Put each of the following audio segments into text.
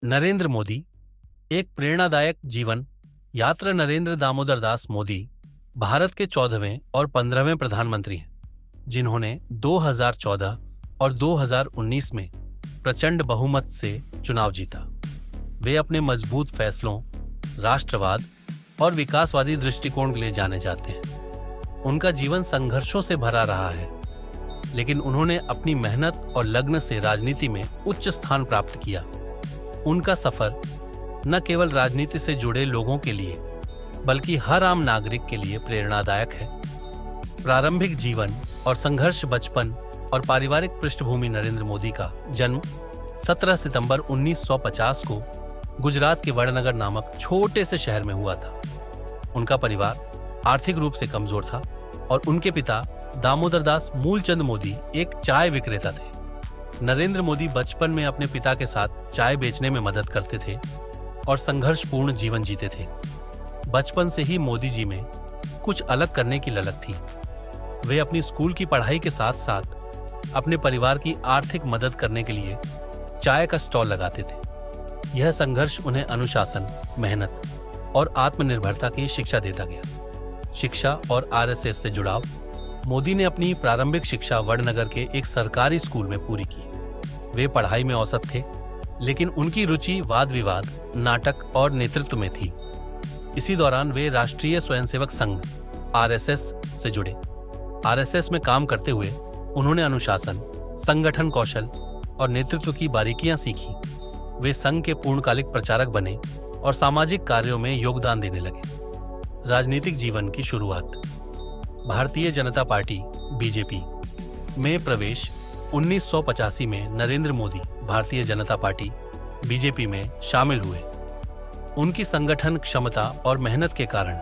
नरेंद्र मोदी एक प्रेरणादायक जीवन यात्रा। नरेंद्र दामोदर दास मोदी भारत के 14वें और 15वें प्रधानमंत्री हैं, जिन्होंने 2014 और 2019 में प्रचंड बहुमत से चुनाव जीता। वे अपने मजबूत फैसलों, राष्ट्रवाद और विकासवादी दृष्टिकोण के लिए जाने जाते हैं। उनका जीवन संघर्षों से भरा रहा है, लेकिन उन्होंने अपनी मेहनत और लगन से राजनीति में उच्च स्थान प्राप्त किया। उनका सफर न केवल राजनीति से जुड़े लोगों के लिए, बल्कि हर आम नागरिक के लिए प्रेरणादायक है। प्रारंभिक जीवन और संघर्ष। बचपन और पारिवारिक पृष्ठभूमि। नरेंद्र मोदी का जन्म 17 सितंबर 1950 को गुजरात के वडनगर नामक छोटे से शहर में हुआ था। उनका परिवार आर्थिक रूप से कमजोर था और उनके पिता दामोदर दास मूलचंद मोदी एक चाय विक्रेता थे। नरेंद्र मोदी बचपन में अपने पिता के साथ चाय बेचने में मदद करते थे और संघर्षपूर्ण जीवन जीते थे। बचपन से ही मोदी जी में कुछ अलग करने की ललक थी। वे अपनी स्कूल की पढ़ाई के साथ साथ अपने परिवार की आर्थिक मदद करने के लिए चाय का स्टॉल लगाते थे। यह संघर्ष उन्हें अनुशासन, मेहनत और आत्मनिर्भरता की शिक्षा देता गया। शिक्षा और आरएसएस से जुड़ाव। मोदी ने अपनी प्रारंभिक शिक्षा वडनगर के एक सरकारी स्कूल में पूरी की। वे पढ़ाई में औसत थे, लेकिन उनकी रुचि वाद विवाद, नाटक और नेतृत्व में थी। इसी दौरान वे राष्ट्रीय स्वयंसेवक संघ आरएसएस से जुड़े। आरएसएस में काम करते हुए उन्होंने अनुशासन, संगठन कौशल और नेतृत्व की बारीकियां सीखी। वे संघ के पूर्णकालिक प्रचारक बने और सामाजिक कार्यों में योगदान देने लगे। राजनीतिक जीवन की शुरुआत। भारतीय जनता पार्टी बीजेपी में प्रवेश। 1985 में नरेंद्र मोदी भारतीय जनता पार्टी बीजेपी में शामिल हुए। उनकी संगठन क्षमता और मेहनत के कारण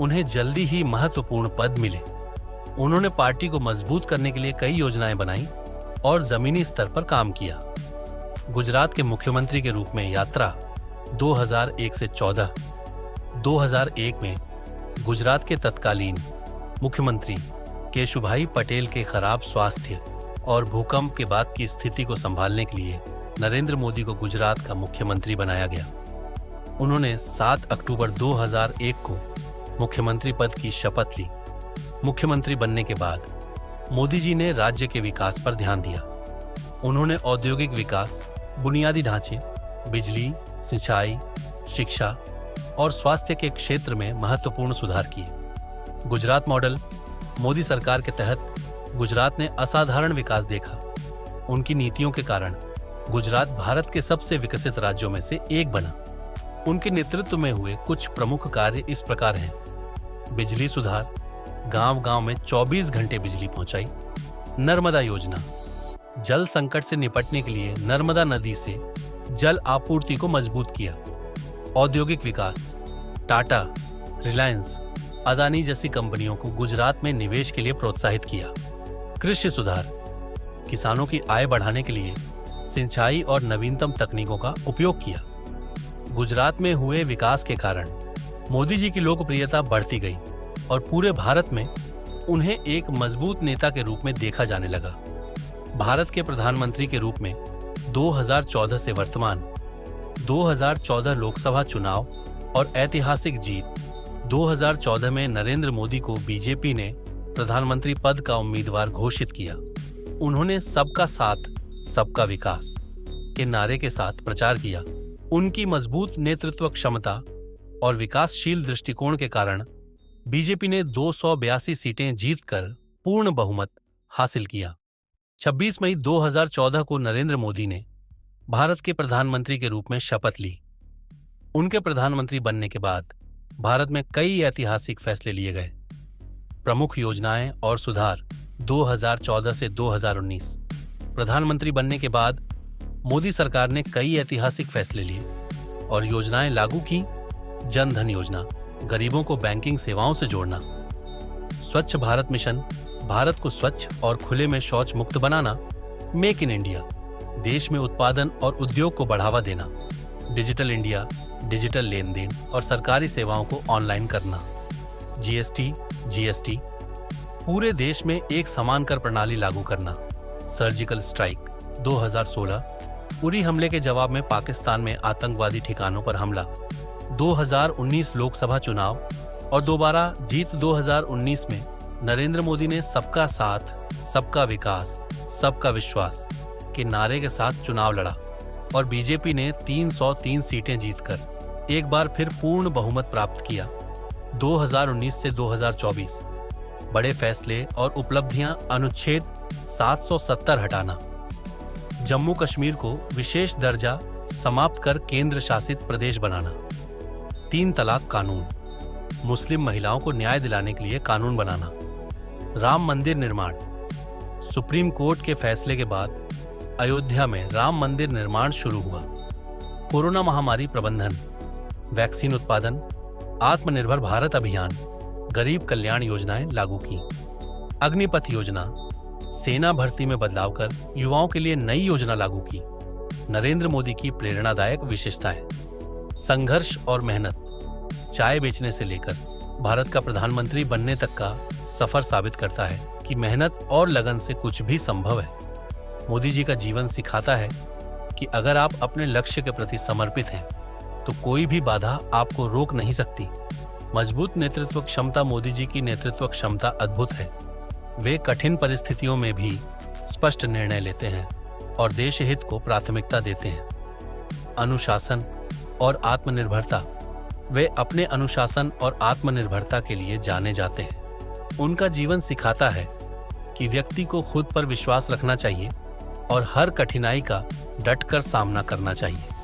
उन्हें जल्दी ही महत्वपूर्ण पद मिले। उन्होंने पार्टी को मजबूत करने के लिए कई योजनाएं बनाई और जमीनी स्तर पर काम किया। गुजरात के मुख्यमंत्री के रूप में यात्रा 2001 से 14। 2001 में गुजरात के तत्कालीन मुख्यमंत्री केशुभाई पटेल के खराब स्वास्थ्य और भूकंप के बाद की स्थिति को संभालने के लिए नरेंद्र मोदी को गुजरात का मुख्यमंत्री बनाया गया। उन्होंने 7 अक्टूबर 2001 को मुख्यमंत्री पद की शपथ ली। मुख्यमंत्री बनने के बाद मोदी जी ने राज्य के विकास पर ध्यान दिया। उन्होंने औद्योगिक विकास, बुनियादी ढांचे, बिजली, सिंचाई, शिक्षा और स्वास्थ्य के क्षेत्र में महत्वपूर्ण सुधार किए। गुजरात मॉडल। मोदी सरकार के तहत गुजरात ने असाधारण विकास देखा। उनकी नीतियों के कारण गुजरात भारत के सबसे विकसित राज्यों में से एक बना। उनके नेतृत्व में हुए कुछ प्रमुख कार्य इस प्रकार हैं। बिजली सुधार, गांव-गांव में 24 घंटे बिजली पहुंचाई। नर्मदा योजना, जल संकट से निपटने के लिए नर्मदा नदी से जल आपूर्ति को मजबूत किया। औद्योगिक विकास, टाटा, रिलायंस, अदानी जैसी कंपनियों को गुजरात में निवेश के लिए प्रोत्साहित किया। कृषि सुधार, किसानों की आय बढ़ाने के लिए सिंचाई और नवीनतम तकनीकों का उपयोग किया। गुजरात में हुए विकास के कारण मोदी जी की लोकप्रियता बढ़ती गई और पूरे भारत में उन्हें एक मजबूत नेता के रूप में देखा जाने लगा। भारत के प्रधानमंत्री के रूप में 2014 से वर्तमान 2014 लोकसभा चुनाव और ऐतिहासिक जीत। 2014 में नरेंद्र मोदी को बीजेपी ने प्रधानमंत्री पद का उम्मीदवार घोषित किया। उन्होंने सबका साथ, सबका विकास के नारे के साथ प्रचार किया। उनकी मजबूत नेतृत्व क्षमता और विकासशील दृष्टिकोण के कारण बीजेपी ने 282 सीटें जीतकर पूर्ण बहुमत हासिल किया। 26 मई 2014 को नरेंद्र मोदी ने भारत के प्रधानमंत्री के रूप में शपथ ली। उनके प्रधानमंत्री बनने के बाद भारत में कई ऐतिहासिक फैसले लिए गए। प्रमुख योजनाएं और सुधार। 2014 से 2019 प्रधानमंत्री बनने के बाद मोदी सरकार ने कई ऐतिहासिक फैसले लिए और योजनाएं लागू की। जन धन योजना, गरीबों को बैंकिंग सेवाओं से जोड़ना। स्वच्छ भारत मिशन, भारत को स्वच्छ और खुले में शौच मुक्त बनाना। मेक इन इंडिया, देश में उत्पादन और उद्योग को बढ़ावा देना। डिजिटल इंडिया, डिजिटल लेन देन और सरकारी सेवाओं को ऑनलाइन करना। जीएसटी, पूरे देश में एक समान कर प्रणाली लागू करना। सर्जिकल स्ट्राइक 2016, उरी हमले के जवाब में पाकिस्तान में आतंकवादी ठिकानों पर हमला, 2019 लोकसभा चुनाव और दोबारा जीत। 2019 में नरेंद्र मोदी ने सबका साथ, सबका विकास, सबका विश्वास के नारे के साथ चुनाव लड़ा और बीजेपी ने 303 सीटें जीतकर एक बार फिर पूर्ण बहुमत प्राप्त किया। 2019 से 2024 बड़े फैसले और उपलब्धियां: अनुच्छेद 770 हटाना, जम्मू कश्मीर को विशेष दर्जा समाप्त कर केंद्र शासित प्रदेश बनाना, 3 तलाक कानून, मुस्लिम महिलाओं को न्याय दिलाने के लिए कानून बनाना, राम मंदिर निर्माण। सुप्रीम कोर्ट के फैसले के बाद अयोध्या में राम मंदिर निर्माण शुरू हुआ। कोरोना महामारी प्रबंधन, वैक्सीन उत्पादन, आत्मनिर्भर भारत अभियान, गरीब कल्याण योजनाएं लागू की। अग्निपथ योजना, सेना भर्ती में बदलाव कर युवाओं के लिए नई योजना लागू की। नरेंद्र मोदी की प्रेरणादायक विशेषताएं: संघर्ष और मेहनत, चाय बेचने से लेकर भारत का प्रधानमंत्री बनने तक का सफर साबित करता है कि मेहनत और लगन से कुछ भी संभव है। मोदी जी का जीवन सिखाता है कि अगर आप अपने लक्ष्य के प्रति समर्पित हैं तो कोई भी बाधा आपको रोक नहीं सकती। मजबूत नेतृत्व क्षमता, मोदी जी की नेतृत्व क्षमता अद्भुत है। वे कठिन परिस्थितियों में भी स्पष्ट निर्णय लेते हैं और देश हित को प्राथमिकता देते हैं। अनुशासन और आत्मनिर्भरता, वे अपने अनुशासन और आत्मनिर्भरता के लिए जाने जाते हैं। उनका जीवन सिखाता है कि व्यक्ति को खुद पर विश्वास रखना चाहिए और हर कठिनाई का डटकर सामना करना चाहिए।